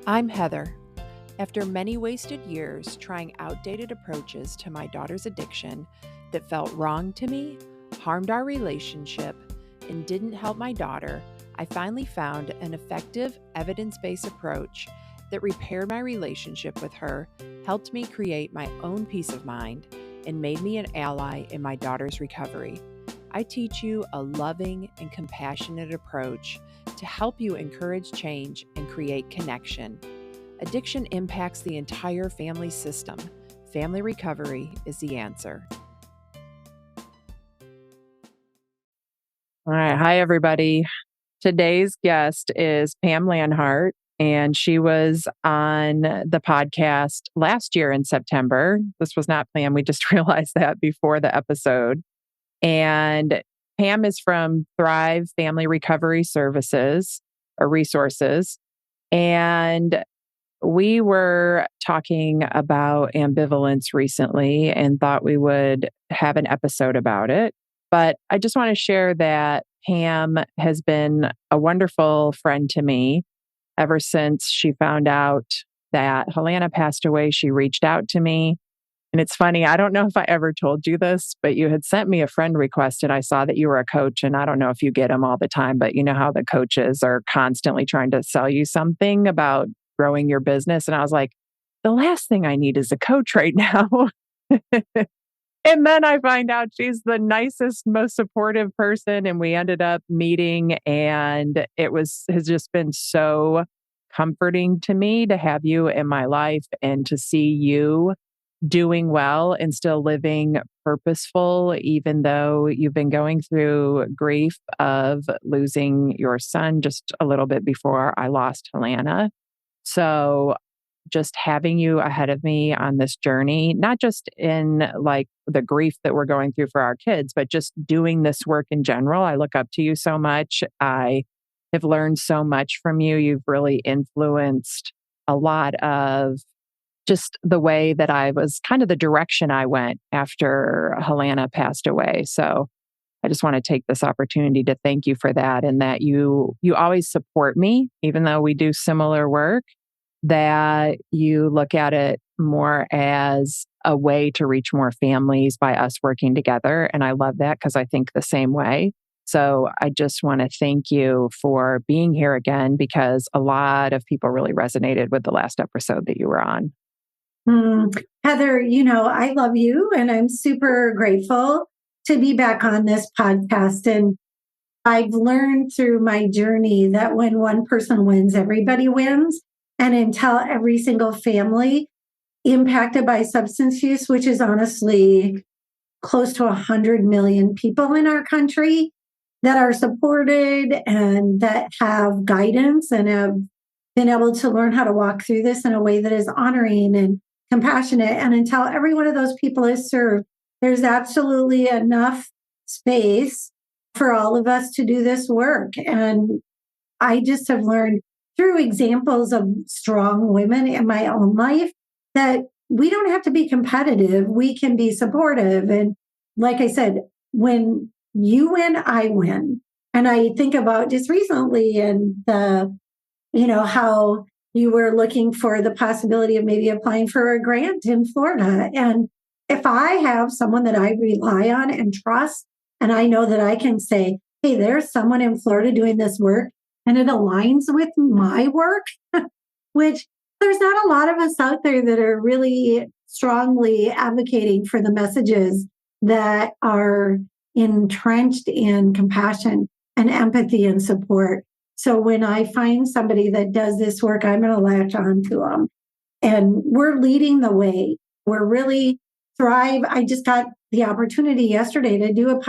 I'm Heather. After many wasted years trying outdated approaches to my daughter's addiction that felt wrong to me, harmed our relationship, and didn't help my daughter, I finally found an effective, evidence-based approach that repaired my relationship with her, helped me create my own peace of mind, and made me an ally in my daughter's recovery. I teach you a loving and compassionate approach to help you encourage change and create connection. Addiction impacts the entire family system. Family recovery is the answer. All right. Hi, everybody. Today's guest is Pam Lanhart, and she was on the podcast last year in September. This was not planned. We just realized that before the episode. And Pam is from Thrive Family Recovery Services or Resources. And we were talking about ambivalence recently and thought we would have an episode about it. But I just want to share that Pam has been a wonderful friend to me ever since she found out that Helena passed away. She reached out to me. And it's funny, I don't know if I ever told you this, but you had sent me a friend request and I saw that you were a coach. And I don't know if you get them all the time, but you know how the coaches are constantly trying to sell you something about growing your business. And I was like, the last thing I need is a coach right now. And then I find out she's the nicest, most supportive person. And we ended up meeting, and has just been so comforting to me to have you in my life and to see you doing well and still living purposeful, even though you've been going through grief of losing your son just a little bit before I lost Helena. So just having you ahead of me on this journey, not just in like the grief that we're going through for our kids, but just doing this work in general. I look up to you so much. I have learned so much from you. You've really influenced a lot of just the way that I was, kind of the direction I went after Helena passed away. So I just want to take this opportunity to thank you for that, and that you always support me, even though we do similar work, that you look at it more as a way to reach more families by us working together. And I love that because I think the same way. So I just want to thank you for being here again, because a lot of people really resonated with the last episode that you were on. Heather, I love you and I'm super grateful to be back on this podcast. And I've learned through my journey that when one person wins, everybody wins. And until every single family impacted by substance use, which is honestly close to 100 million people in our country that are supported and that have guidance and have been able to learn how to walk through this in a way that is honoring and compassionate. And until every one of those people is served, there's absolutely enough space for all of us to do this work. And I just have learned through examples of strong women in my own life that we don't have to be competitive. We can be supportive. And like I said, when you win, I win. And I think about just recently and how you were looking for the possibility of maybe applying for a grant in Florida. And if I have someone that I rely on and trust, and I know that I can say, hey, there's someone in Florida doing this work, and it aligns with my work, which there's not a lot of us out there that are really strongly advocating for the messages that are entrenched in compassion and empathy and support. So when I find somebody that does this work, I'm going to latch on to them. And we're leading the way. We're really Thrive. I just got the opportunity yesterday to do a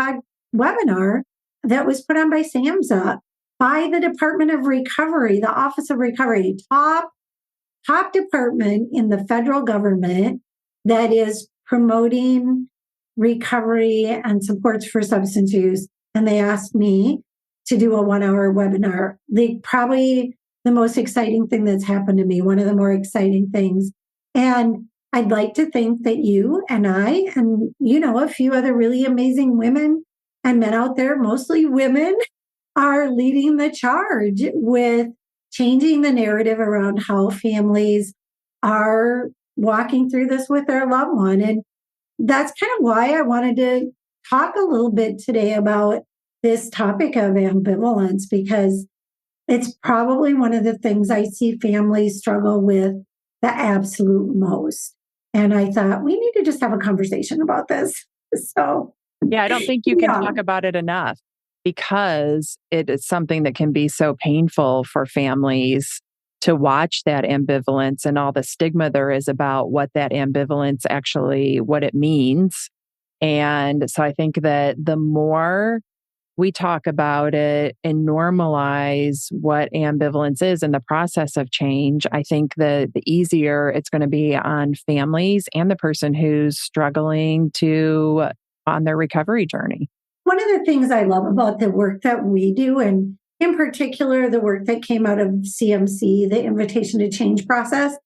webinar that was put on by SAMHSA, by the Department of Recovery, the Office of Recovery, top department in the federal government that is promoting recovery and supports for substance use. And they asked me to do a 1-hour webinar. Probably the most exciting thing that's happened to me, one of the more exciting things. And I'd like to think that you and I, and a few other really amazing women and men out there, mostly women, are leading the charge with changing the narrative around how families are walking through this with their loved one. And that's kind of why I wanted to talk a little bit today about this topic of ambivalence, because it's probably one of the things I see families struggle with the absolute most. And I thought we need to just have a conversation about this. So, Yeah, I don't think you can talk about it enough because it is something that can be so painful for families to watch that ambivalence and all the stigma there is about what that ambivalence actually, what it means. And so I think that the more we talk about it and normalize what ambivalence is in the process of change, I think that the easier it's going to be on families and the person who's struggling to on their recovery journey. One of the things I love about the work that we do, and in particular, the work that came out of CMC, the Invitation to Change process,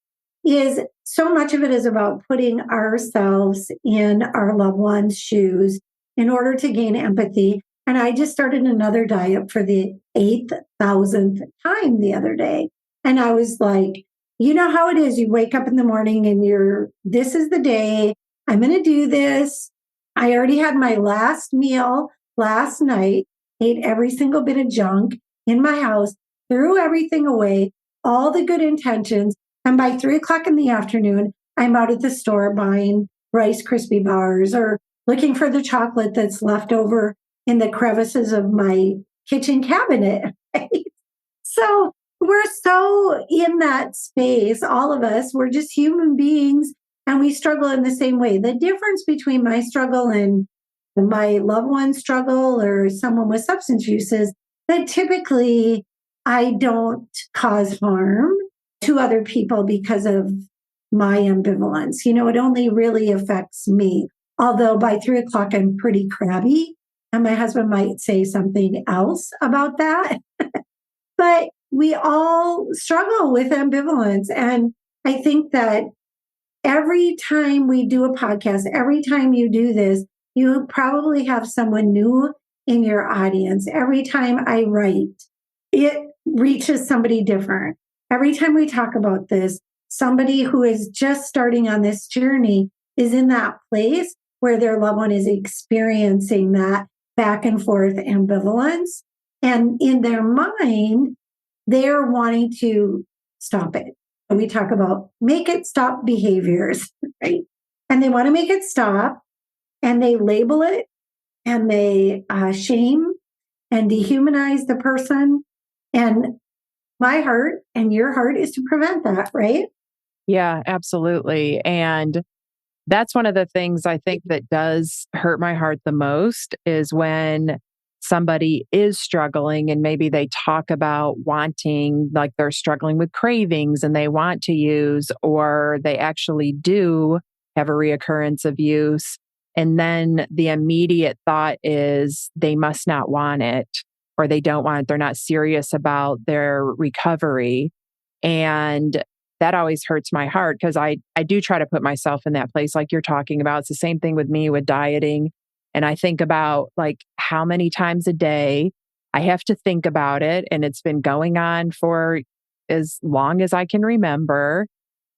is so much of it is about putting ourselves in our loved ones' shoes in order to gain empathy. And I just started another diet for the 8,000th time the other day. And I was like, you know how it is. You wake up in the morning and this is the day. I'm going to do this. I already had my last meal last night, ate every single bit of junk in my house, threw everything away, all the good intentions. And by 3 o'clock in the afternoon, I'm out at the store buying Rice Krispie bars or looking for the chocolate that's left over in the crevices of my kitchen cabinet. Right? So we're so in that space, all of us, we're just human beings and we struggle in the same way. The difference between my struggle and my loved one's struggle or someone with substance use is that typically I don't cause harm to other people because of my ambivalence. It only really affects me. Although by 3 o'clock, I'm pretty crabby and my husband might say something else about that. But we all struggle with ambivalence. And I think that every time we do a podcast, every time you do this, you probably have someone new in your audience. Every time I write, it reaches somebody different. Every time we talk about this, somebody who is just starting on this journey is in that place where their loved one is experiencing that back and forth ambivalence. And in their mind, they're wanting to stop it. And we talk about make it stop behaviors, right? And they want to make it stop and they label it and they shame and dehumanize the person. And my heart and your heart is to prevent that, right? Yeah, absolutely. And that's one of the things I think that does hurt my heart the most is when somebody is struggling and maybe they talk about wanting, like they're struggling with cravings and they want to use, or they actually do have a reoccurrence of use. And then the immediate thought is they must not want it or they don't want it. They're not serious about their recovery. And that always hurts my heart because I do try to put myself in that place like you're talking about. It's the same thing with me with dieting. And I think about like how many times a day I have to think about it. And it's been going on for as long as I can remember.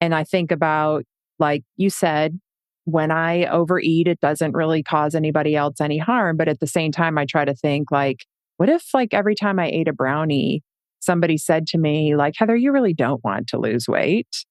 And I think about, like you said, when I overeat, it doesn't really cause anybody else any harm. But at the same time, I try to think like, what if like every time I ate a brownie, somebody said to me, like, Heather, you really don't want to lose weight.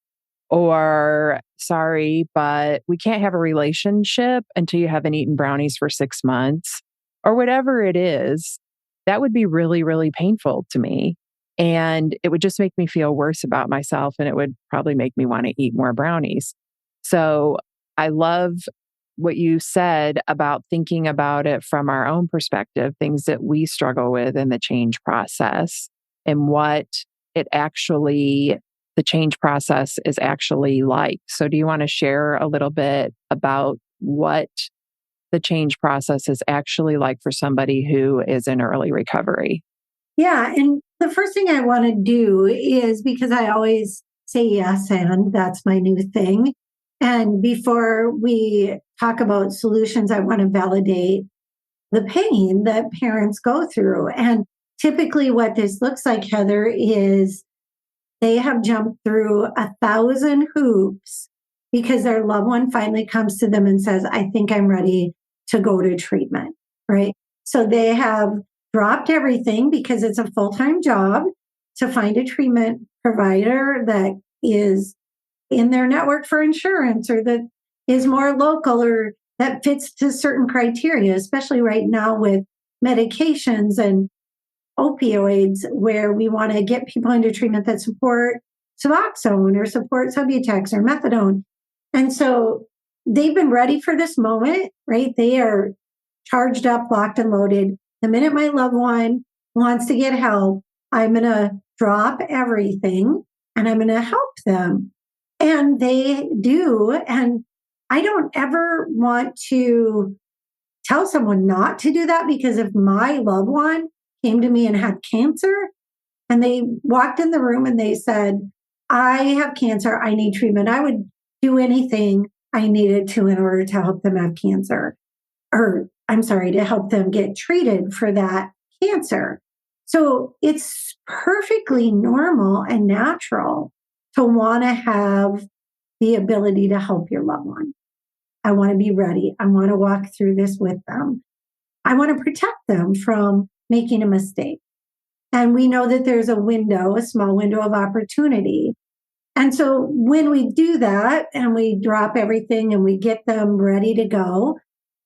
Or, sorry, but we can't have a relationship until you haven't eaten brownies for 6 months, or whatever it is. That would be really, really painful to me. And it would just make me feel worse about myself. And it would probably make me want to eat more brownies. So I love what you said about thinking about it from our own perspective, things that we struggle with in the change process and what it actually, the change process is actually like. So do you want to share a little bit about what the change process is actually like for somebody who is in early recovery? Yeah. And the first thing I want to do is because I always say yes, and that's my new thing. And before we talk about solutions, I want to validate the pain that parents go through. And typically, what this looks like, Heather, is they have jumped through 1,000 hoops because their loved one finally comes to them and says, I think I'm ready to go to treatment, right? So they have dropped everything because it's a full-time job to find a treatment provider that is in their network for insurance or that is more local or that fits to certain criteria, especially right now with medications and opioids, where we want to get people into treatment that support Suboxone or support Subutex or methadone. And so they've been ready for this moment, right? They are charged up, locked and loaded. The minute my loved one wants to get help, I'm going to drop everything and I'm going to help them. And they do. And I don't ever want to tell someone not to do that, because if my loved one came to me and had cancer and they walked in the room and they said, I have cancer, I need treatment, I would do anything I needed to in order to help them have cancer, or I'm sorry, to help them get treated for that cancer. So it's perfectly normal and natural to want to have the ability to help your loved one. I want to be ready. I want to walk through this with them. I want to protect them from making a mistake. And we know that there's a window, a small window of opportunity. And so when we do that and we drop everything and we get them ready to go,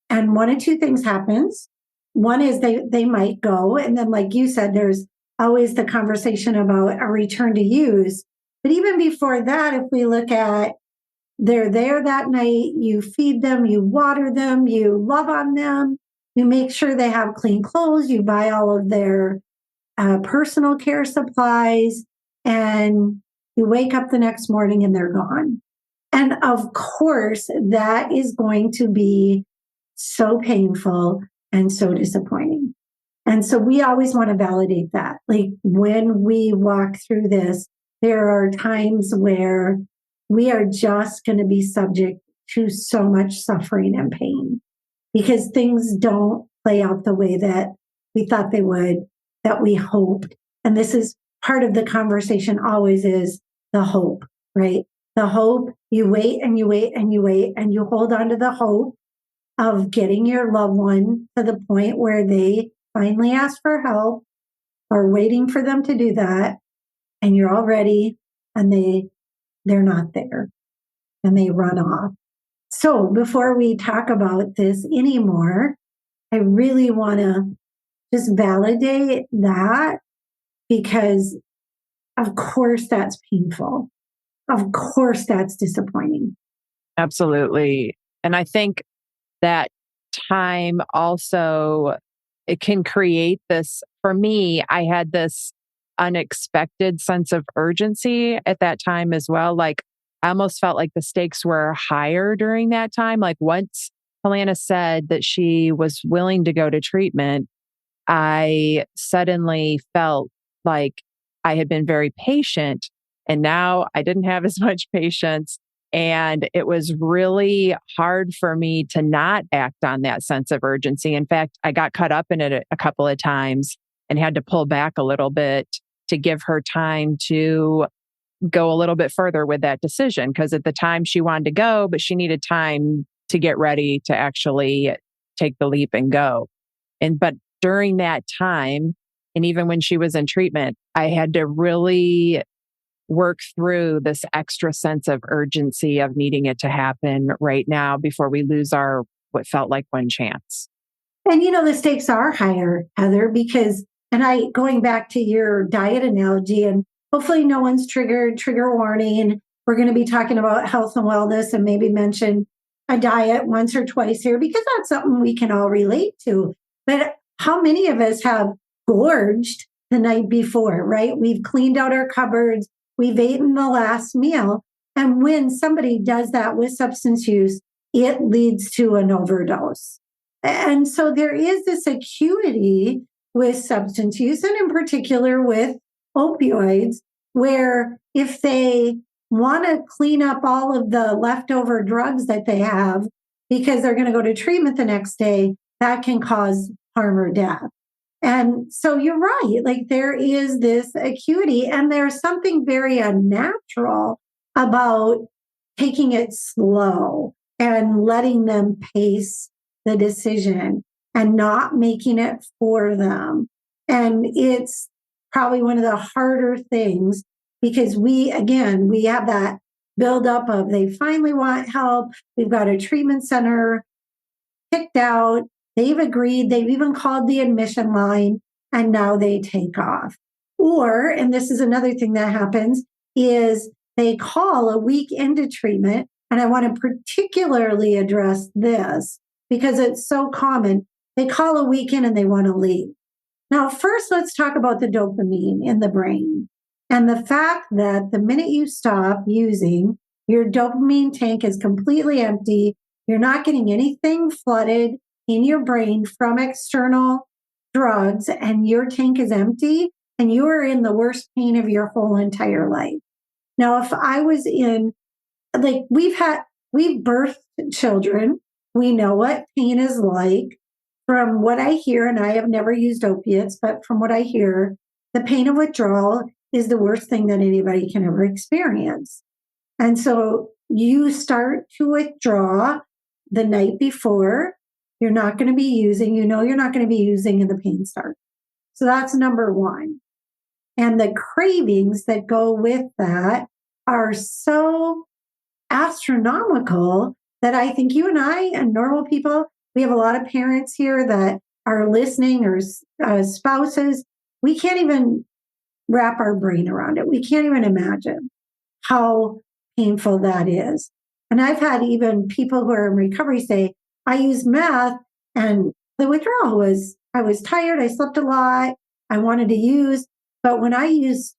and one of two things happens. One is they might go. And then, like you said, there's always the conversation about a return to use. But even before that, if we look at they're there that night, you feed them, you water them, you love on them, you make sure they have clean clothes, you buy all of their personal care supplies, and you wake up the next morning and they're gone. And of course, that is going to be so painful and so disappointing. And so we always want to validate that. Like when we walk through this, there are times where we are just going to be subject to so much suffering and pain because things don't play out the way that we thought they would, that we hoped. And this is part of the conversation always is the hope, right? The hope, you wait and you wait and you wait and you hold on to the hope of getting your loved one to the point where they finally ask for help or waiting for them to do that. And you're all ready and they're not there and they run off. So before we talk about this anymore, I really want to just validate that, because of course that's painful. Of course that's disappointing. Absolutely. And I think that time also, it can create this, for me, I had this unexpected sense of urgency at that time as well. Like I almost felt like the stakes were higher during that time. Like once Helena said that she was willing to go to treatment, I suddenly felt like I had been very patient and now I didn't have as much patience. And it was really hard for me to not act on that sense of urgency. In fact, I got caught up in it a couple of times and had to pull back a little bit to give her time to go a little bit further with that decision. Because at the time she wanted to go, but she needed time to get ready to actually take the leap and go. But during that time, and even when she was in treatment, I had to really work through this extra sense of urgency of needing it to happen right now before we lose our what felt like one chance. And the stakes are higher, Heather, because, and I, going back to your diet analogy, and hopefully no one's trigger warning. We're going to be talking about health and wellness and maybe mention a diet once or twice here, because that's something we can all relate to. But how many of us have gorged the night before, right? We've cleaned out our cupboards. We've eaten the last meal. And when somebody does that with substance use, it leads to an overdose. And so there is this acuity with substance use, and in particular with opioids, where if they want to clean up all of the leftover drugs that they have because they're going to go to treatment the next day, that can cause harm or death. And so you're right. Like there is this acuity, and there's something very unnatural about taking it slow and letting them pace the decision and not making it for them. And it's probably one of the harder things because we have that buildup of they finally want help. We've got a treatment center picked out. They've agreed. They've even called the admission line, and now they take off. Or, and this is another thing that happens, is they call a week into treatment. And I want to particularly address this because it's so common. They call a week in and they want to leave. Now, first, let's talk about the dopamine in the brain and the fact that the minute you stop using, your dopamine tank is completely empty. You're not getting anything flooded in your brain from external drugs, and your tank is empty, and you are in the worst pain of your whole entire life. Now, if I was in, like, we've birthed children, we know what pain is like. From what I hear, and I have never used opiates, but from what I hear, the pain of withdrawal is the worst thing that anybody can ever experience. And so you start to withdraw the night before. You're not going to be using, you're not going to be using, and the pain starts. So that's number one. And the cravings that go with that are so astronomical that I think you and I and normal people, we have a lot of parents here that are listening, or spouses. We can't even wrap our brain around it. We can't even imagine how painful that is. And I've had even people who are in recovery say, I used meth and the withdrawal was, I was tired, I slept a lot, I wanted to use. But when I used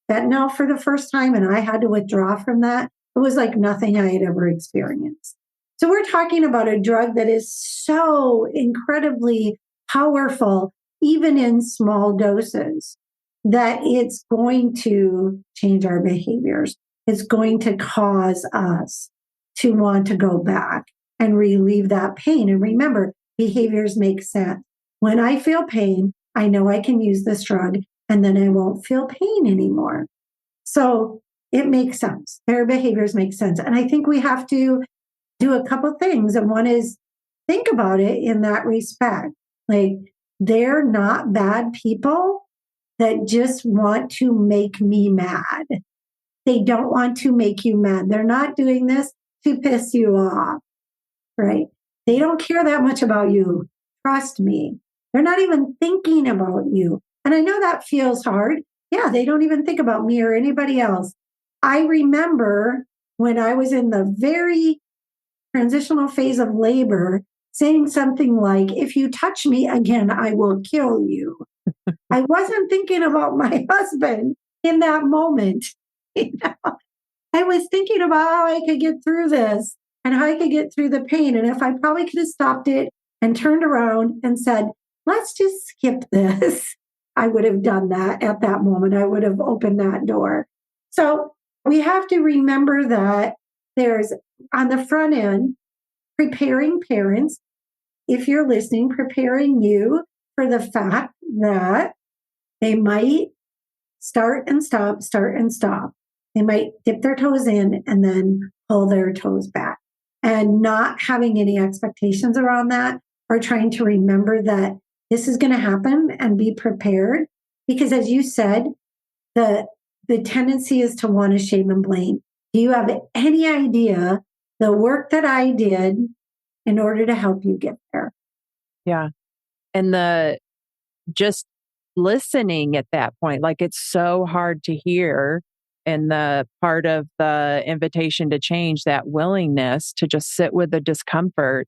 fentanyl for the first time and I had to withdraw from that, it was like nothing I had ever experienced. So we're talking about a drug that is so incredibly powerful, even in small doses, that it's going to change our behaviors. It's going to cause us to want to go back and relieve that pain. And remember, behaviors make sense. When I feel pain, I know I can use this drug, and then I won't feel pain anymore. So it makes sense. Their behaviors make sense. And I think we have to do a couple things. And one is think about it in that respect. Like, they're not bad people that just want to make me mad. They don't want to make you mad. They're not doing this to piss you off, right? They don't care that much about you. Trust me. They're not even thinking about you. And I know that feels hard. Yeah, they don't even think about me or anybody else. I remember when I was in the very transitional phase of labor, saying something like, if you touch me again, I will kill you. I wasn't thinking about my husband in that moment. I was thinking about how I could get through this and how I could get through the pain. And if I probably could have stopped it and turned around and said, let's just skip this, I would have done that at that moment. I would have opened that door. So we have to remember that there's, on the front end, preparing parents, if you're listening, preparing you for the fact that they might start and stop, start and stop. They might dip their toes in and then pull their toes back, and not having any expectations around that, or trying to remember that this is going to happen and be prepared. Because as you said, the tendency is to want to shame and blame. Do you have any idea the work that I did in order to help you get there? Yeah. And just listening at that point, like, it's so hard to hear. And the part of the invitation to change, that willingness to just sit with the discomfort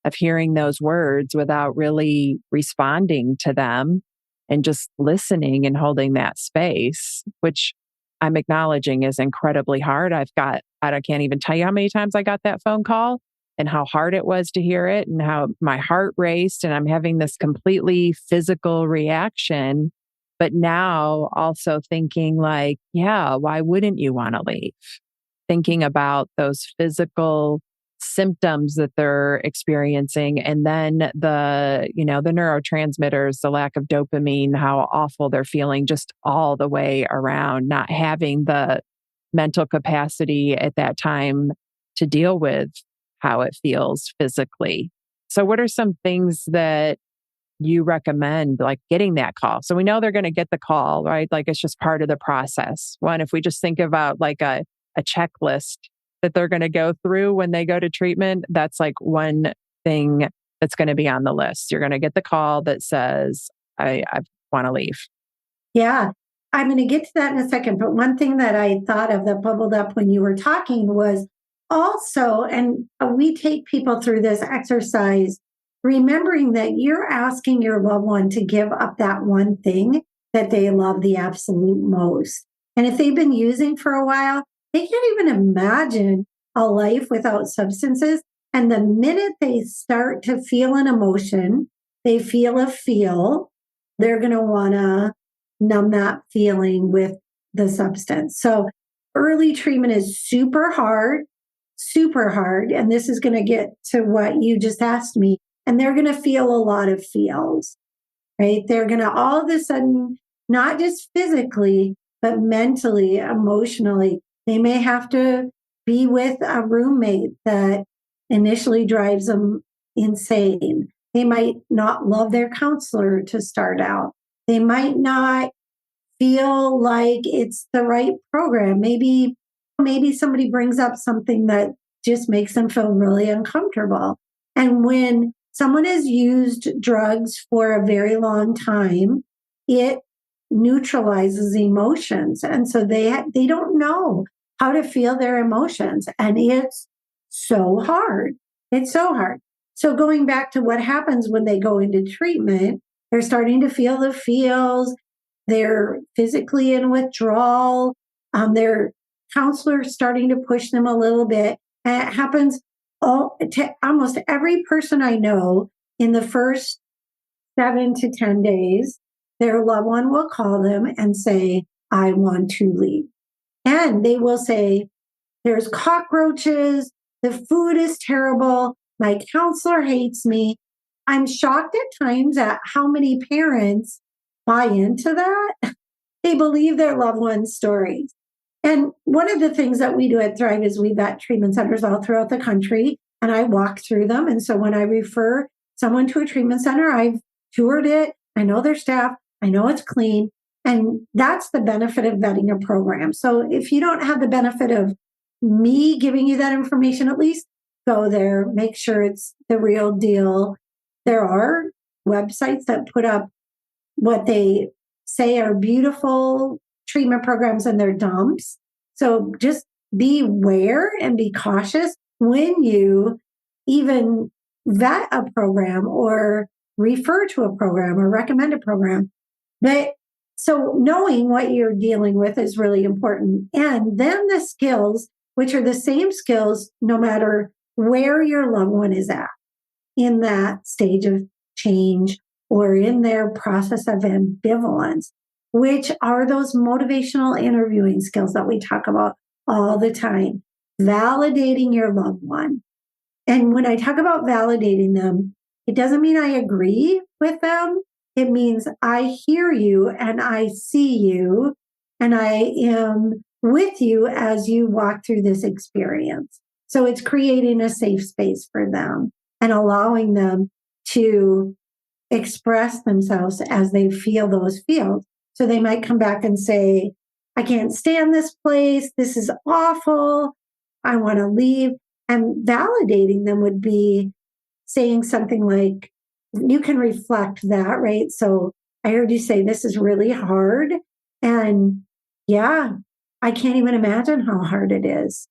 of hearing those words without really responding to them, and just listening and holding that space, which I'm acknowledging is incredibly hard. I can't even tell you how many times I got that phone call and how hard it was to hear it, and how my heart raced, and I'm having this completely physical reaction. But now also thinking like, yeah, why wouldn't you want to leave? Thinking about those physical symptoms that they're experiencing, and then the neurotransmitters, the lack of dopamine, how awful they're feeling, just all the way around, not having the mental capacity at that time to deal with how it feels physically. So what are some things that you recommend, like getting that call? So we know they're going to get the call, right? Like it's just part of the process. One, if we just think about like a checklist that they're going to go through when they go to treatment, that's like one thing that's going to be on the list. You're going to get the call that says, I want to leave. Yeah, I'm going to get to that in a second. But one thing that I thought of that bubbled up when you were talking was also, and we take people through this exercise, remembering that you're asking your loved one to give up that one thing that they love the absolute most. And if they've been using for a while, they can't even imagine a life without substances. And the minute they start to feel an emotion, they feel a feel, they're going to want to numb that feeling with the substance. So early treatment is super hard. And this is going to get to what you just asked me. And they're going to feel a lot of feels, right? They're going to all of a sudden, not just physically, but mentally, emotionally, they may have to be with a roommate that initially drives them insane. They might not love their counselor to start out. They might not feel like it's the right program. Maybe somebody brings up something that just makes them feel really uncomfortable. And when someone has used drugs for a very long time, it neutralizes emotions. And so they don't know how to feel their emotions. And it's so hard. It's so hard. So going back to what happens when they go into treatment, they're starting to feel the feels. They're physically in withdrawal. Their counselor's starting to push them a little bit. And it happens to almost every person I know in the first 7 to 10 days. Their loved one will call them and say, I want to leave. And they will say, there's cockroaches. The food is terrible. My counselor hates me. I'm shocked at times at how many parents buy into that. They believe their loved one's stories. And one of the things that we do at Thrive is we vet treatment centers all throughout the country, and I walk through them. And so when I refer someone to a treatment center, I've toured it. I know their staff. I know it's clean. And that's the benefit of vetting a program. So if you don't have the benefit of me giving you that information, at least go there, make sure it's the real deal. There are websites that put up what they say are beautiful treatment programs and their dumps. So just be aware and be cautious when you even vet a program or refer to a program or recommend a program. But so knowing what you're dealing with is really important. And then the skills, which are the same skills no matter where your loved one is at in that stage of change or in their process of ambivalence, which are those motivational interviewing skills that we talk about all the time, validating your loved one. And when I talk about validating them, it doesn't mean I agree with them. It means I hear you and I see you and I am with you as you walk through this experience. So it's creating a safe space for them and allowing them to express themselves as they feel those feels. So they might come back and say, I can't stand this place. This is awful. I want to leave. And validating them would be saying something like, you can reflect that, right? So I heard you say this is really hard. And yeah, I can't even imagine how hard it is.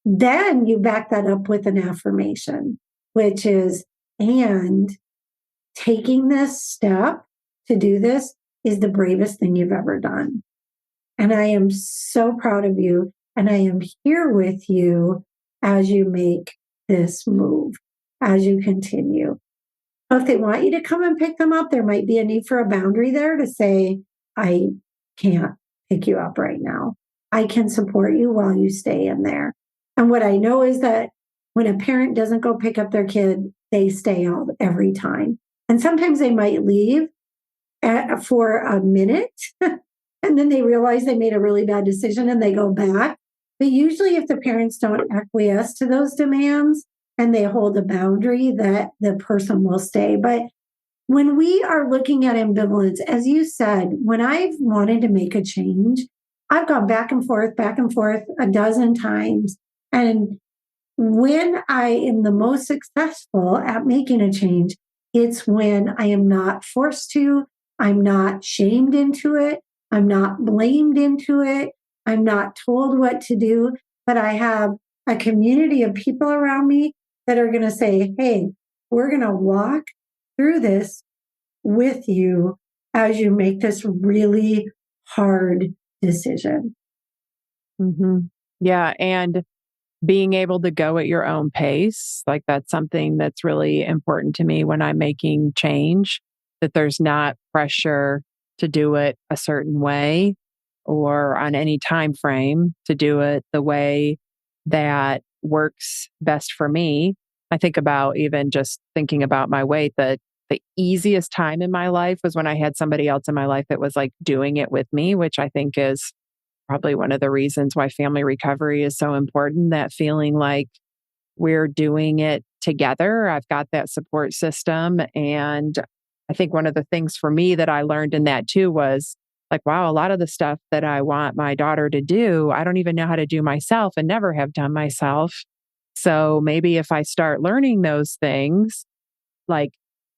Then you back that up with an affirmation, which is, and taking this step to do this is the bravest thing you've ever done. And I am so proud of you. And I am here with you as you make this move, as you continue. If they want you to come and pick them up, there might be a need for a boundary there to say, I can't pick you up right now. I can support you while you stay in there. And what I know is that when a parent doesn't go pick up their kid, they stay out every time. And sometimes they might leave for a minute and then they realize they made a really bad decision and they go back. But usually, if the parents don't acquiesce to those demands and they hold a boundary, that the person will stay. But when we are looking at ambivalence, as you said, when I've wanted to make a change, I've gone back and forth a dozen times. And when I am the most successful at making a change, it's when I am not forced to, I'm not shamed into it, I'm not blamed into it, I'm not told what to do, but I have a community of people around me that are going to say, hey, we're going to walk through this with you as you make this really hard decision. Mm-hmm. Yeah. And being able to go at your own pace, like that's something that's really important to me when I'm making change, that there's not pressure to do it a certain way or on any time frame to do it the way that works best for me. I think about even just thinking about my weight, that the easiest time in my life was when I had somebody else in my life that was like doing it with me, which I think is probably one of the reasons why family recovery is so important, that feeling like we're doing it together. I've got that support system. And I think one of the things for me that I learned in that too was like, wow, a lot of the stuff that I want my daughter to do, I don't even know how to do myself and never have done myself. So maybe if I start learning those things, like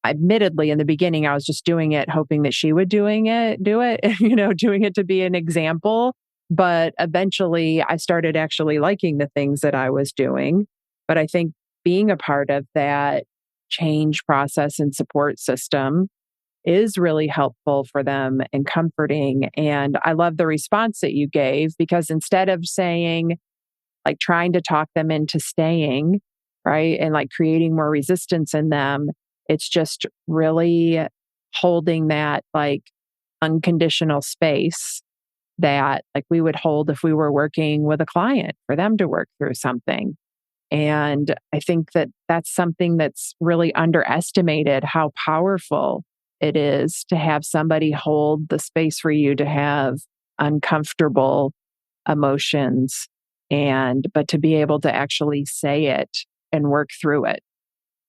admittedly in the beginning, I was just doing it, hoping that she would do it, doing it to be an example. But eventually I started actually liking the things that I was doing. But I think being a part of that change process and support system is really helpful for them and comforting. And I love the response that you gave, because instead of saying, like trying to talk them into staying, right, and like creating more resistance in them, it's just really holding that like unconditional space that like we would hold if we were working with a client for them to work through something. And I think that that's something that's really underestimated, how powerful it is to have somebody hold the space for you to have uncomfortable emotions, but to be able to actually say it and work through it.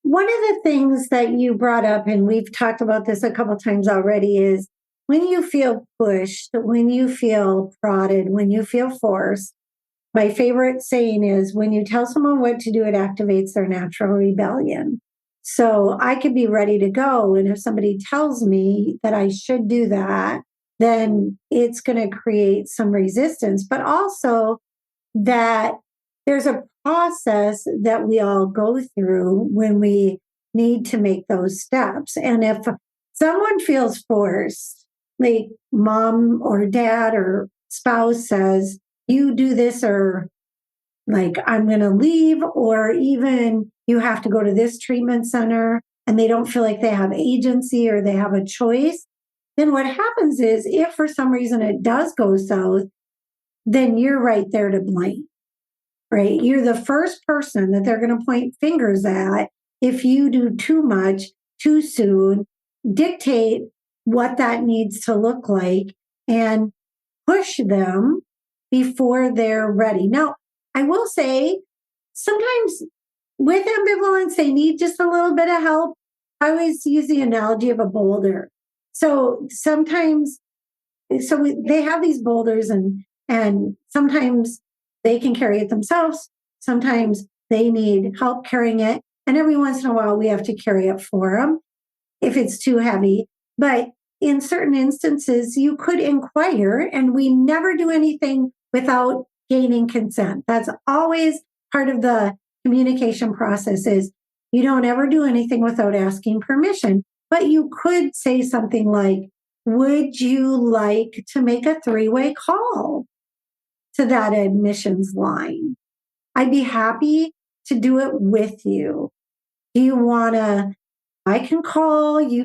One of the things that you brought up, and we've talked about this a couple times already, is when you feel pushed, when you feel prodded, when you feel forced. My favorite saying is, when you tell someone what to do, it activates their natural rebellion. So I could be ready to go. And if somebody tells me that I should do that, then it's going to create some resistance, but also that there's a process that we all go through when we need to make those steps. And if someone feels forced, like mom or dad or spouse says, you do this, or like, I'm going to leave, or even you have to go to this treatment center, and they don't feel like they have agency or they have a choice, then what happens is, if for some reason it does go south, then you're right there to blame, right? You're the first person that they're going to point fingers at if you do too much too soon, dictate what that needs to look like, and push them before they're ready. Now, I will say, sometimes with ambivalence, they need just a little bit of help. I always use the analogy of a boulder. So sometimes, they have these boulders, and sometimes they can carry it themselves. Sometimes they need help carrying it. And every once in a while, we have to carry it for them if it's too heavy. But in certain instances, you could inquire, and we never do anything without gaining consent. That's always part of the communication process, is you don't ever do anything without asking permission. But you could say something like, would you like to make a 3-way call to that admissions line? I'd be happy to do it with you. Do you want to, I can call, we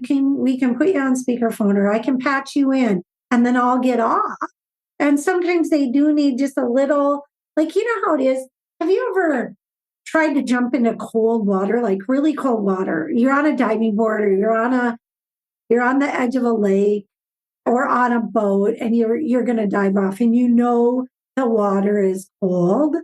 can put you on speakerphone, or I can patch you in, and then I'll get off. And sometimes they do need just a little, like, you know how it is. Have you ever tried to jump into cold water, like really cold water. You're on a diving board or you're on the edge of a lake or on a boat and you're going to dive off and you know the water is cold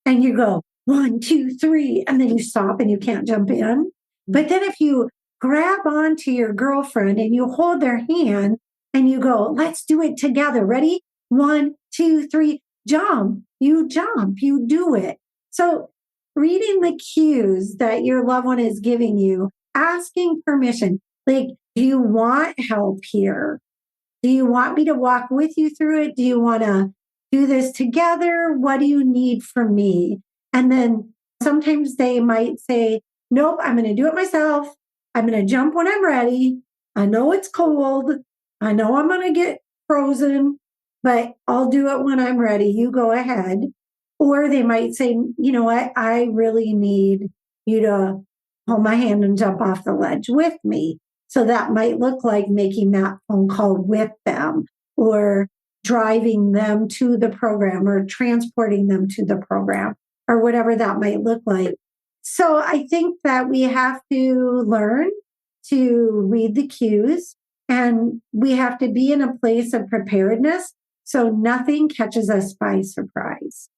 and you go 1, 2, 3, and then you stop and you can't jump in. But then if you grab onto your girlfriend and you hold their hand and you go, let's do it together. Ready? 1, 2, 3, jump, you do it. So reading the cues that your loved one is giving you, asking permission, like, do you want help here? Do you want me to walk with you through it? Do you want to do this together? What do you need from me? And then sometimes they might say, nope, I'm going to do it myself. I'm going to jump when I'm ready. I know it's cold. I know I'm going to get frozen, but I'll do it when I'm ready. You go ahead. Or they might say, you know what? I really need you to hold my hand and jump off the ledge with me. So that might look like making that phone call with them or driving them to the program or transporting them to the program or whatever that might look like. So I think that we have to learn to read the cues and we have to be in a place of preparedness so nothing catches us by surprise.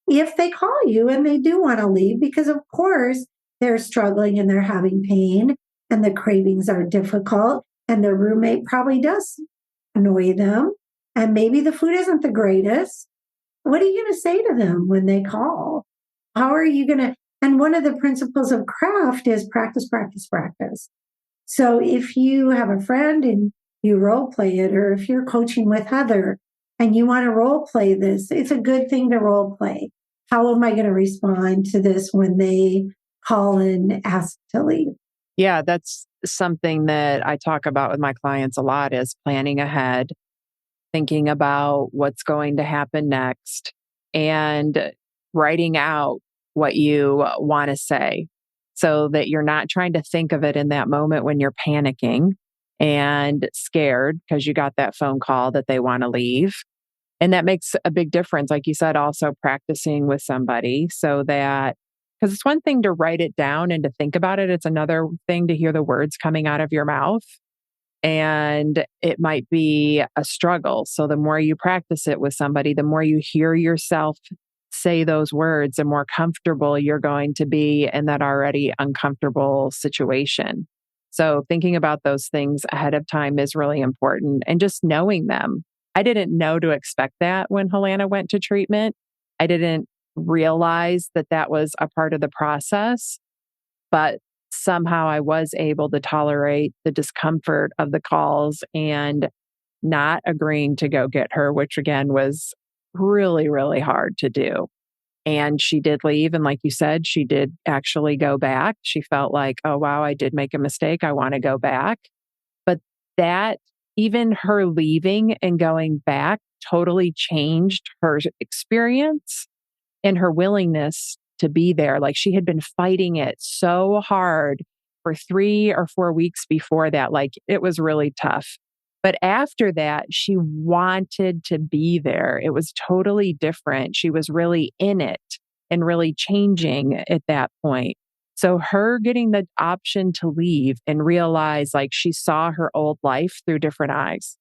If they call you and they do want to leave, because of course they're struggling and they're having pain and the cravings are difficult and their roommate probably does annoy them and maybe the food isn't the greatest, what are you going to say to them when they call? How are you going to? And one of the principles of craft is practice, practice, practice. So if you have a friend and you role play it, or if you're coaching with Heather and you want to role play this, it's a good thing to role play. How am I going to respond to this when they call and ask to leave? Yeah, that's something that I talk about with my clients a lot is planning ahead, thinking about what's going to happen next, and writing out what you want to say so that you're not trying to think of it in that moment when you're panicking and scared because you got that phone call that they want to leave. And that makes a big difference. Like you said, also practicing with somebody so that, because it's one thing to write it down and to think about it. It's another thing to hear the words coming out of your mouth. And it might be a struggle. So the more you practice it with somebody, the more you hear yourself say those words, the more comfortable you're going to be in that already uncomfortable situation. So thinking about those things ahead of time is really important and just knowing them. I didn't know to expect that when Helena went to treatment. I didn't realize that that was a part of the process, but somehow I was able to tolerate the discomfort of the calls and not agreeing to go get her, which again was really, really hard to do. And she did leave. And like you said, she did actually go back. She felt like, oh, wow, I did make a mistake. I want to go back. But that, even her leaving and going back totally changed her experience and her willingness to be there. Like she had been fighting it so hard for 3 or 4 weeks before that. Like it was really tough. But after that, she wanted to be there. It was totally different. She was really in it and really changing at that point. So her getting the option to leave and realize like she saw her old life through different eyes.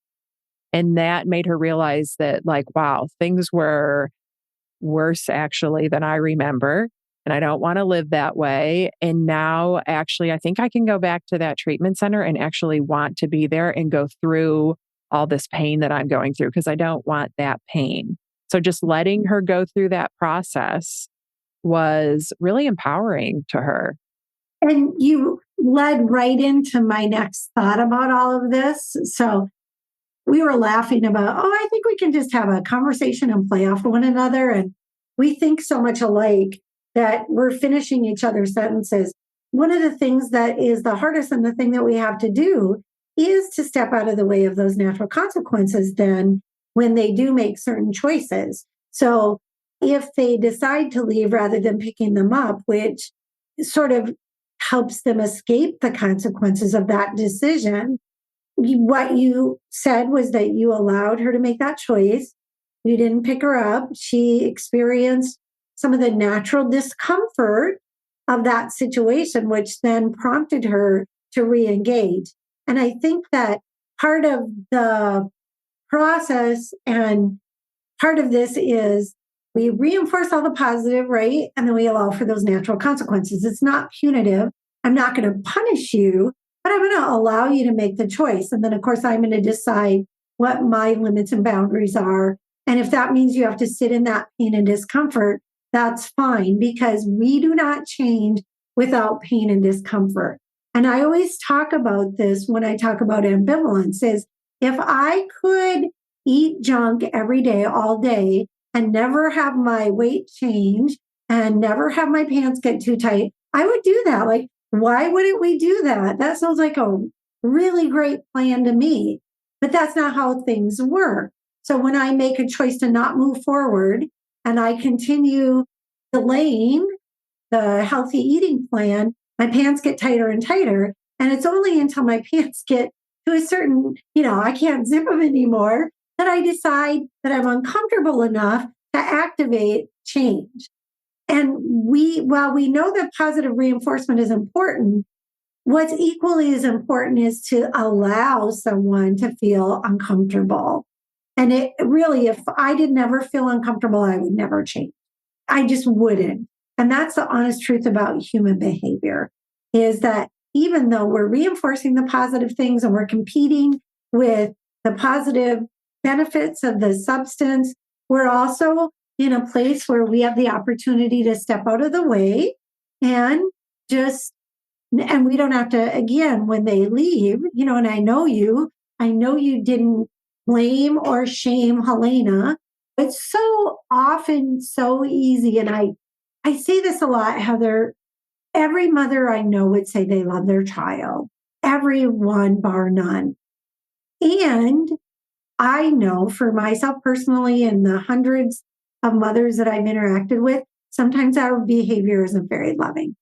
And that made her realize that like, wow, things were worse actually than I remember. And I don't want to live that way. And now actually, I think I can go back to that treatment center and actually want to be there and go through all this pain that I'm going through because I don't want that pain. So just letting her go through that process was really empowering to her. And you led right into my next thought about all of this. So we were laughing about, oh, I think we can just have a conversation and play off one another. And we think so much alike that we're finishing each other's sentences. One of the things that is the hardest and the thing that we have to do is to step out of the way of those natural consequences then when they do make certain choices. So if they decide to leave rather than picking them up, which sort of helps them escape the consequences of that decision, what you said was that you allowed her to make that choice. You didn't pick her up. She experienced some of the natural discomfort of that situation, which then prompted her to re-engage. And I think that part of the process and part of this is we reinforce all the positive, right? And then we allow for those natural consequences. It's not punitive. I'm not going to punish you, but I'm going to allow you to make the choice. And then, of course, I'm going to decide what my limits and boundaries are. And if that means you have to sit in that pain and discomfort, that's fine, because we do not change without pain and discomfort. And I always talk about this when I talk about ambivalence is if I could eat junk every day, all day, and never have my weight change and never have my pants get too tight, I would do that. Like, why wouldn't we do that? That sounds like a really great plan to me, but that's not how things work. So when I make a choice to not move forward and I continue delaying the healthy eating plan, my pants get tighter and tighter. And it's only until my pants get to a certain, I can't zip them anymore, that I decide that I'm uncomfortable enough to activate change. And while we know that positive reinforcement is important, what's equally as important is to allow someone to feel uncomfortable. And it really, if I did never feel uncomfortable, I would never change. I just wouldn't. And that's the honest truth about human behavior, is that even though we're reinforcing the positive things and we're competing with the positive benefits of the substance, we're also in a place where we have the opportunity to step out of the way and we don't have to, again, when they leave, and I know you didn't blame or shame Helena. It's so often so easy. And I say this a lot, Heather. Every mother I know would say they love their child, everyone bar none. And I know for myself personally and the hundreds of mothers that I've interacted with, sometimes our behavior isn't very loving.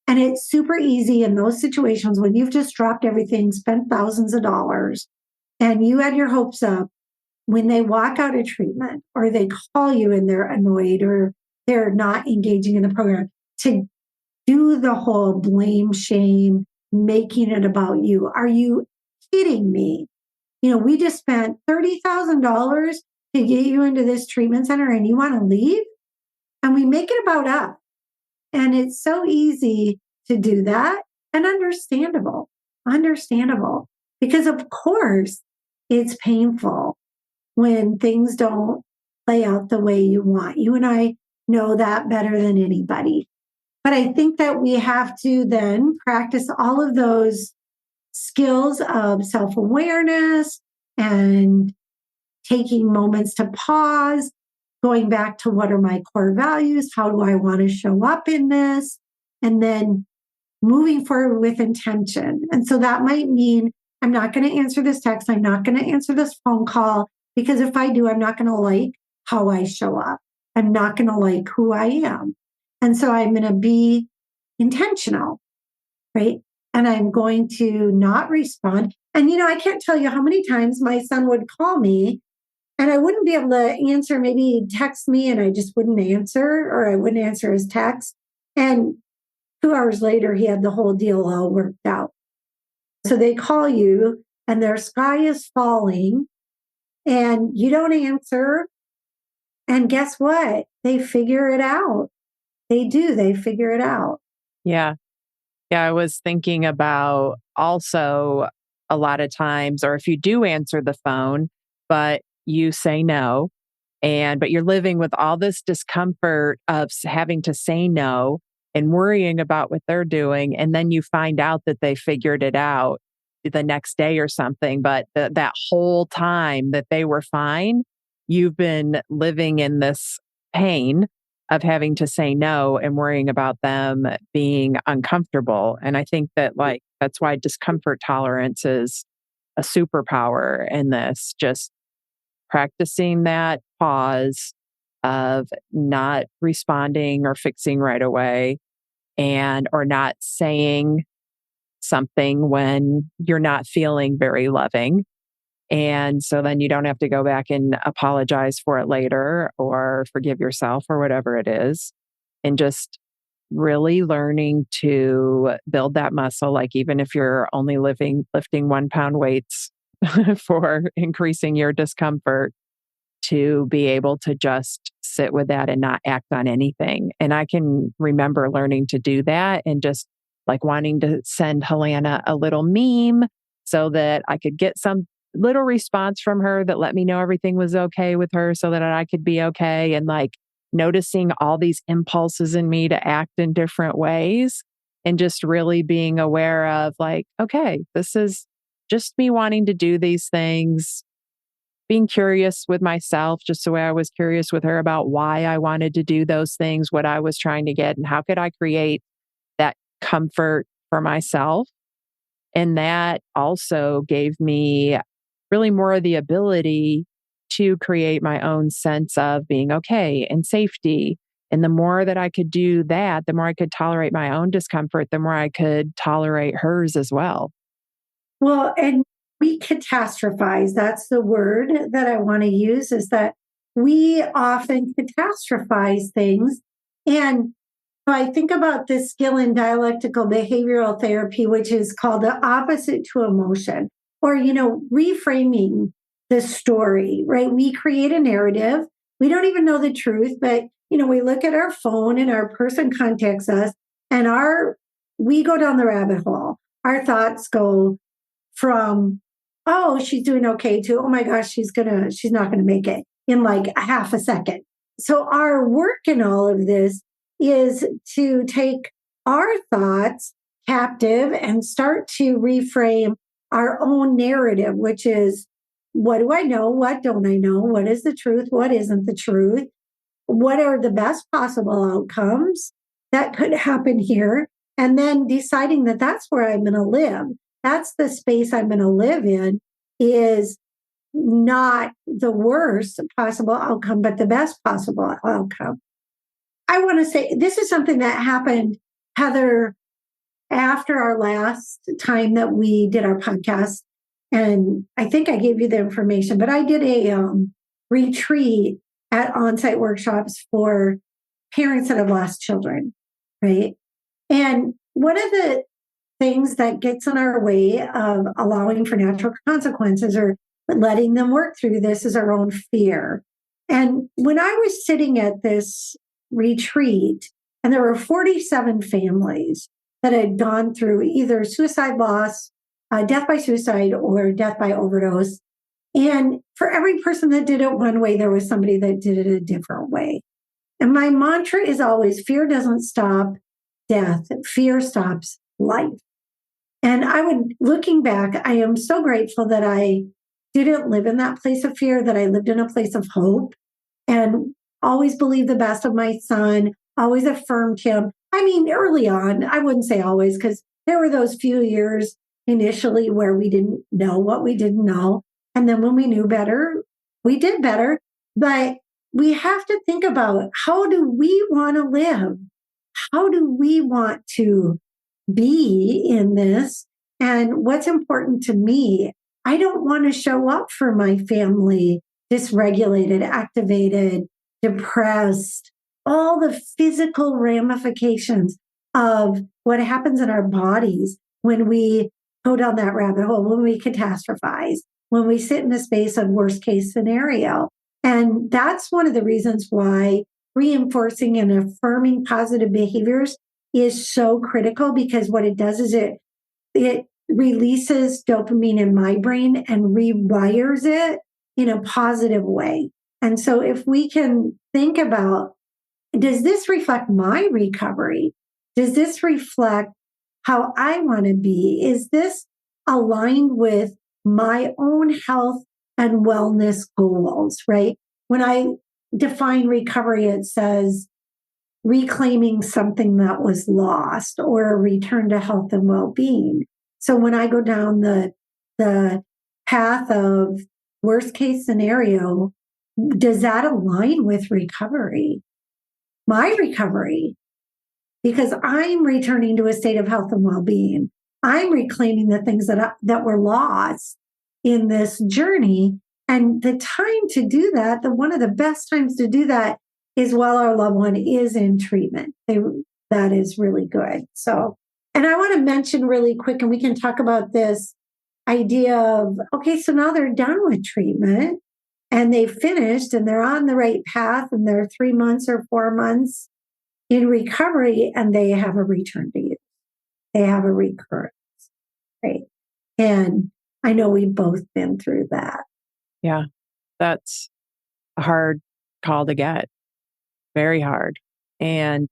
And it's super easy in those situations when you've just dropped everything, spent thousands of dollars, and you had your hopes up, when they walk out of treatment or they call you and they're annoyed or they're not engaging in the program, to do the whole blame, shame, making it about you. Are you kidding me? We just spent $30,000 to get you into this treatment center and you want to leave? And we make it about us. And it's so easy to do that, and understandable, because of course it's painful when things don't play out the way you want. You and I know that better than anybody. But I think that we have to then practice all of those skills of self-awareness and taking moments to pause, going back to what are my core values? How do I want to show up in this? And then moving forward with intention. And so that might mean I'm not going to answer this text. I'm not going to answer this phone call, because if I do, I'm not going to like how I show up. I'm not going to like who I am. And so I'm going to be intentional, right? And I'm going to not respond. And, I can't tell you how many times my son would call me and I wouldn't be able to answer. Maybe he'd text me and I just wouldn't answer, or I wouldn't answer his text. And 2 hours later, he had the whole deal all worked out. So they call you and their sky is falling and you don't answer. And guess what? They figure it out. They do. They figure it out. Yeah. Yeah. I was thinking about also a lot of times, or if you do answer the phone, but you say no, but you're living with all this discomfort of having to say no and worrying about what they're doing. And then you find out that they figured it out the next day or something. But that whole time that they were fine, you've been living in this pain of having to say no and worrying about them being uncomfortable. And I think that that's why discomfort tolerance is a superpower in this, just practicing that pause of not responding or fixing right away, or not saying something when you're not feeling very loving. And so then you don't have to go back and apologize for it later or forgive yourself or whatever it is. and just really learning to build that muscle. Like, even if you're only lifting 1 pound weights for increasing your discomfort, to be able to just sit with that and not act on anything. And I can remember learning to do that and just like wanting to send Helena a little meme so that I could get some little response from her that let me know everything was okay with her so that I could be okay. And like noticing all these impulses in me to act in different ways and just really being aware of like, okay, this is just me wanting to do these things, being curious with myself, just the way I was curious with her about why I wanted to do those things, what I was trying to get, and how could I create that comfort for myself. And that also gave me really more of the ability to create my own sense of being okay and safety. And the more that I could do that, the more I could tolerate my own discomfort, the more I could tolerate hers as well. Well, and we catastrophize. That's the word that I want to use, is that we often catastrophize things. And I think about this skill in dialectical behavioral therapy, which is called the opposite to emotion, or, reframing the story, right? We create a narrative. We don't even know the truth, but, we look at our phone and our person contacts us and we go down the rabbit hole. Our thoughts go from, oh, she's doing okay, to, oh my gosh, she's not gonna make it in like a half a second. So our work in all of this is to take our thoughts captive and start to reframe our own narrative, which is, what do I know? What don't I know? What is the truth? What isn't the truth? What are the best possible outcomes that could happen here? And then deciding that that's where I'm going to live. That's the space I'm going to live in, is not the worst possible outcome, but the best possible outcome. I want to say this is something that happened, Heather, after our last time that we did our podcast. And I think I gave you the information, but I did a retreat at on-site workshops for parents that have lost children, right? And one of the things that gets in our way of allowing for natural consequences or letting them work through this is our own fear. And when I was sitting at this retreat, and there were 47 families that had gone through either suicide loss, death by suicide, or death by overdose. And for every person that did it one way, there was somebody that did it a different way. And my mantra is always, fear doesn't stop death, fear stops life. And looking back, I am so grateful that I didn't live in that place of fear, that I lived in a place of hope and always believed the best of my son, always affirmed him. I mean, early on, I wouldn't say always, because there were those few years initially where we didn't know what we didn't know. And then when we knew better, we did better. But we have to think about, how do we want to live? How do we want to be in this? And what's important to me, I don't want to show up for my family dysregulated, activated, depressed, all the physical ramifications of what happens in our bodies when we go down that rabbit hole, when we catastrophize, when we sit in a space of worst case scenario. And that's one of the reasons why reinforcing and affirming positive behaviors is so critical, because what it does is it releases dopamine in my brain and rewires it in a positive way. And so if we can think about, does this reflect my recovery? Does this reflect how I want to be? Is this aligned with my own health and wellness goals, right? When I define recovery, it says reclaiming something that was lost or a return to health and well-being. So when I go down the path of worst case scenario, does that align with recovery? My recovery, because I'm returning to a state of health and well-being. I'm reclaiming the things that were lost in this journey. And the time to do that, one of the best times to do that is while our loved one is in treatment. That is really good. So, and I want to mention really quick, and we can talk about this idea of, okay, so now they're done with treatment and they've finished and they're on the right path and they're 3 months or 4 months in recovery and they have a return to use. They have a recurrence, right? And I know we've both been through that. Yeah, that's a hard call to get. Very hard. And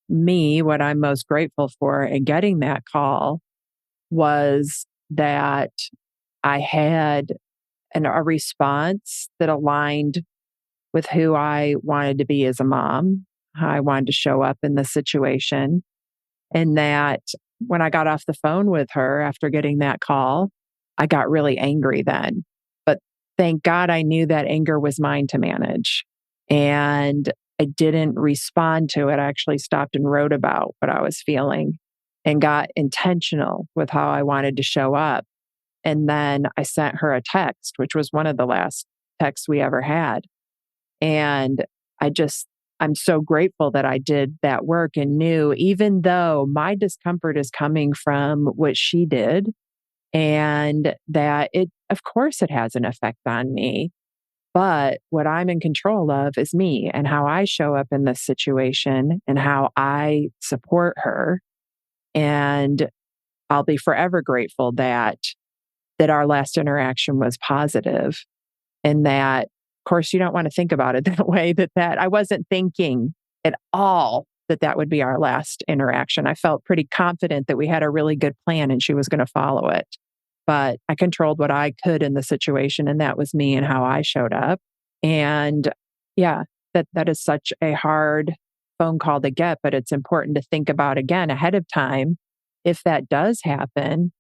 me, what I'm most grateful for in getting that call was that I had a response that aligned with who I wanted to be as a mom, how I wanted to show up in the situation. And that when I got off the phone with her after getting that call, I got really angry then. But thank God I knew that anger was mine to manage. And I didn't respond to it. I actually stopped and wrote about what I was feeling and got intentional with how I wanted to show up. And then I sent her a text, which was one of the last texts we ever had. And I'm so grateful that I did that work and knew, even though my discomfort is coming from what she did, and that of course, it has an effect on me. But what I'm in control of is me and how I show up in this situation and how I support her. And I'll be forever grateful that our last interaction was positive, and that, of course, you don't want to think about it that way, that I wasn't thinking at all that would be our last interaction. I felt pretty confident that we had a really good plan and she was going to follow it. But I controlled what I could in the situation, and that was me and how I showed up. And yeah, that is such a hard phone call to get, but it's important to think about again ahead of time. If that does happen,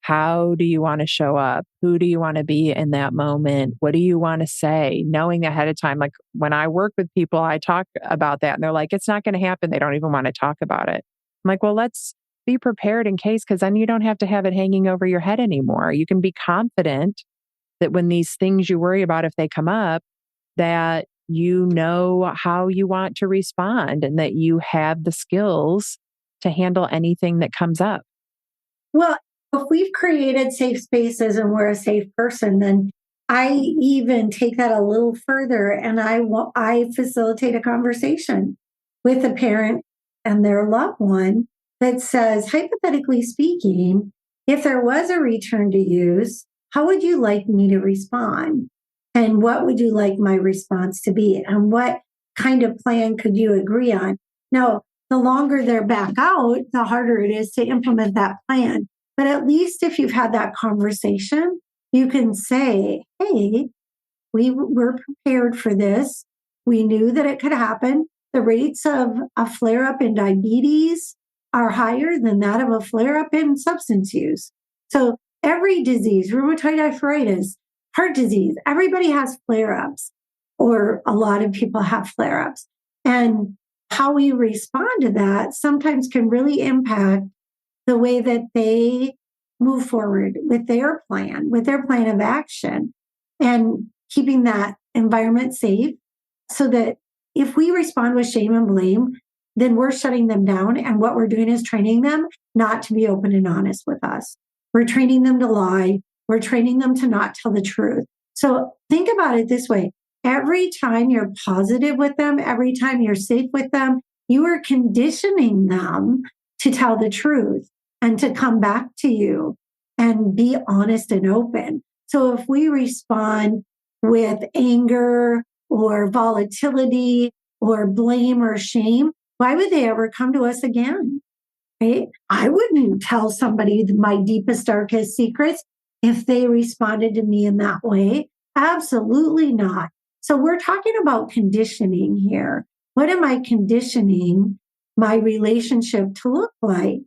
how do you want to show up? Who do you want to be in that moment? What do you want to say? Knowing ahead of time, like when I work with people, I talk about that and they're like, it's not going to happen. They don't even want to talk about it. I'm like, well, let's be prepared in case, because then you don't have to have it hanging over your head anymore. You can be confident that when these things you worry about, if they come up, that you know how you want to respond and that you have the skills to handle anything that comes up. Well, if we've created safe spaces and we're a safe person, then I even take that a little further and I facilitate a conversation with a parent and their loved one that says, hypothetically speaking, if there was a return to use, how would you like me to respond? And what would you like my response to be? And what kind of plan could you agree on? Now, the longer they're back out, the harder it is to implement that plan. But at least if you've had that conversation, you can say, hey, we were prepared for this. We knew that it could happen. The rates of a flare up in diabetes are higher than that of a flare up in substance use. So every disease, rheumatoid arthritis, heart disease, everybody has flare ups, or a lot of people have flare ups. And how we respond to that sometimes can really impact the way that they move forward with their plan of action, and keeping that environment safe so that if we respond with shame and blame, then we're shutting them down. And what we're doing is training them not to be open and honest with us. We're training them to lie. We're training them to not tell the truth. So think about it this way. Every time you're positive with them, every time you're safe with them, you are conditioning them to tell the truth and to come back to you and be honest and open. So if we respond with anger or volatility or blame or shame, why would they ever come to us again? Right? I wouldn't tell somebody my deepest, darkest secrets if they responded to me in that way. Absolutely not. So we're talking about conditioning here. What am I conditioning my relationship to look like?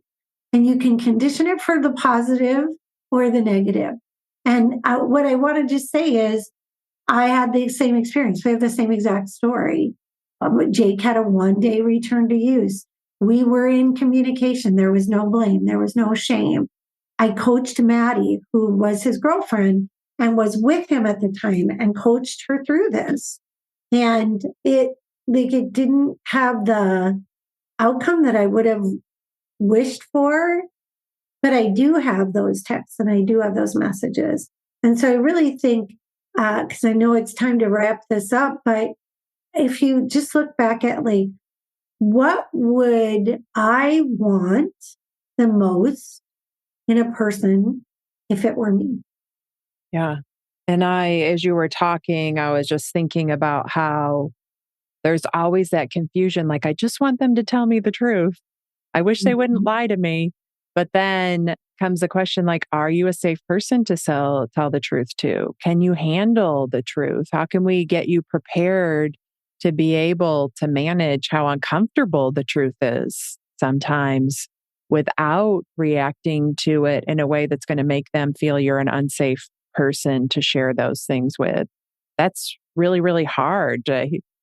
And you can condition it for the positive or the negative. And what I want to just say is, I had the same experience. We have the same exact story. Jake had a 1-day return to use. We were in communication. There was no blame. There was no shame. I coached Maddie, who was his girlfriend and was with him at the time, and coached her through this. And it like it didn't have the outcome that I would have wished for. But I do have those texts and I do have those messages. And so I really think, because I know it's time to wrap this up, but if you just look back at like, what would I want the most in a person if it were me? Yeah. And as you were talking, I was just thinking about how there's always that confusion. Like, I just want them to tell me the truth. I wish they wouldn't lie to me. But then comes the question like, are you a safe person to tell the truth to? Can you handle the truth? How can we get you prepared to be able to manage how uncomfortable the truth is sometimes without reacting to it in a way that's going to make them feel you're an unsafe person to share those things with? That's really, really hard.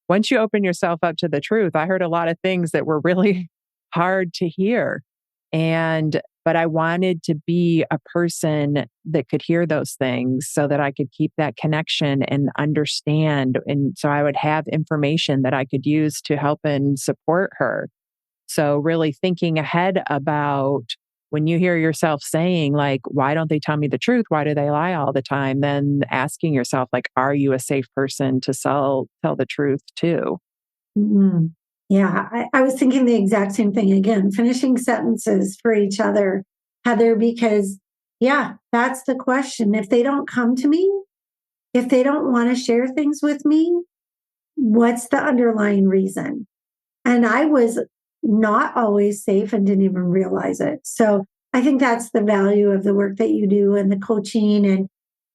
Once you open yourself up to the truth, I heard a lot of things that were really hard to hear. But I wanted to be a person that could hear those things so that I could keep that connection and understand. And so I would have information that I could use to help and support her. So really thinking ahead about when you hear yourself saying like, why don't they tell me the truth? Why do they lie all the time? Then asking yourself, like, are you a safe person to tell the truth to? Mm-hmm. Yeah, I was thinking the exact same thing again, finishing sentences for each other, Heather, because yeah, that's the question. If they don't come to me, if they don't want to share things with me, what's the underlying reason? And I was not always safe and didn't even realize it. So I think that's the value of the work that you do and the coaching and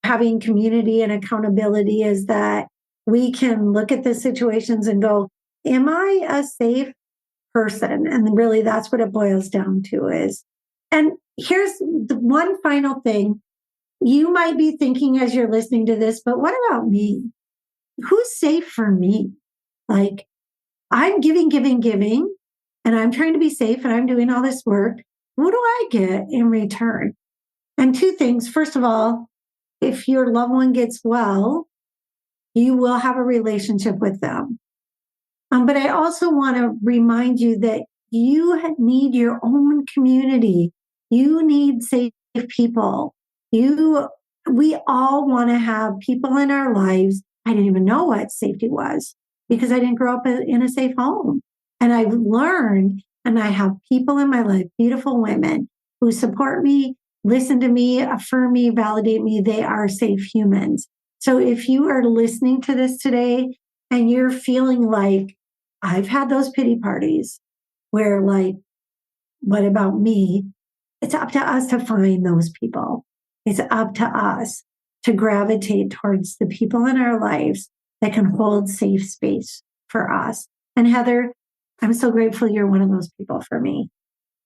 having community and accountability is that we can look at the situations and go, am I a safe person? And really that's what it boils down to is. And here's the one final thing. You might be thinking as you're listening to this, but what about me? Who's safe for me? Like I'm giving, and I'm trying to be safe and I'm doing all this work. What do I get in return? And two things. First of all, if your loved one gets well, you will have a relationship with them. But I also want to remind you that you need your own community. You need safe people. We all want to have people in our lives. I didn't even know what safety was because I didn't grow up in a safe home. And I've learned, and I have people in my life, beautiful women who support me, listen to me, affirm me, validate me. They are safe humans. So if you are listening to this today and you're feeling like, I've had those pity parties where like, what about me? It's up to us to find those people. It's up to us to gravitate towards the people in our lives that can hold safe space for us. And Heather, I'm so grateful you're one of those people for me.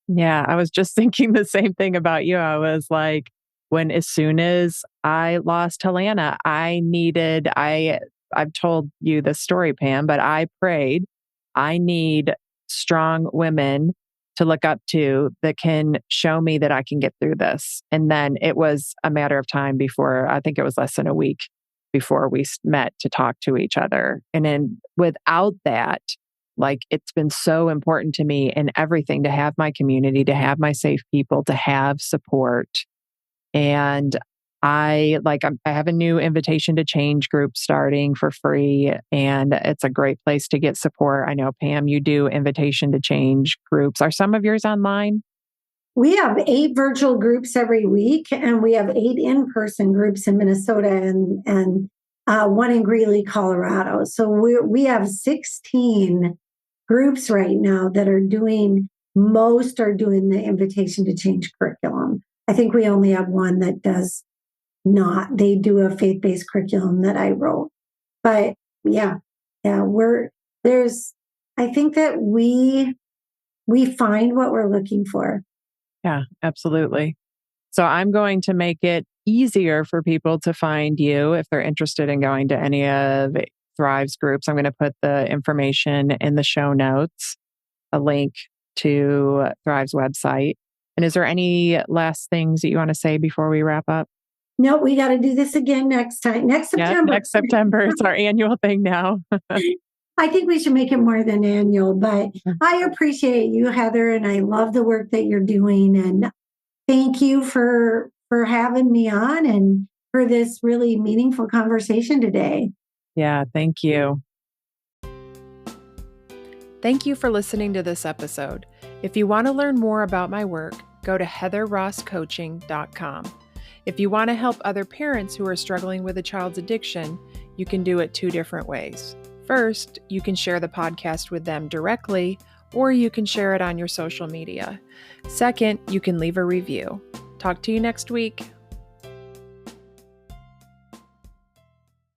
Yeah, I was just thinking the same thing about you. I was like, as soon as I lost Helena, I've told you this story, Pam, but I prayed, I need strong women to look up to that can show me that I can get through this. And then it was a matter of time before, I think it was less than a week before we met to talk to each other. And then without that, like it's been so important to me in everything to have my community, to have my safe people, to have support. And I have a new invitation to change group starting for free. And it's a great place to get support. I know, Pam, you do invitation to change groups. Are some of yours online? We have 8 virtual groups every week, and we have 8 in-person groups in Minnesota and one in Greeley, Colorado. So we have 16 groups right now that are doing the invitation to change curriculum. I think we only have one that does not. They do a faith-based curriculum that I wrote. But yeah, I think that we find what we're looking for. Yeah, absolutely. So I'm going to make it easier for people to find you if they're interested in going to any of Thrive's groups. I'm going to put the information in the show notes, a link to Thrive's website. And is there any last things that you want to say before we wrap up? No, we got to do this again next time. Next September. Yeah, next September. It's our annual thing now. I think we should make it more than annual, but I appreciate you, Heather, and I love the work that you're doing. And thank you for having me on and for this really meaningful conversation today. Yeah, thank you. Thank you for listening to this episode. If you want to learn more about my work, go to heatherrosscoaching.com. If you want to help other parents who are struggling with a child's addiction, you can do it 2 different ways. First, you can share the podcast with them directly, or you can share it on your social media. Second, you can leave a review. Talk to you next week.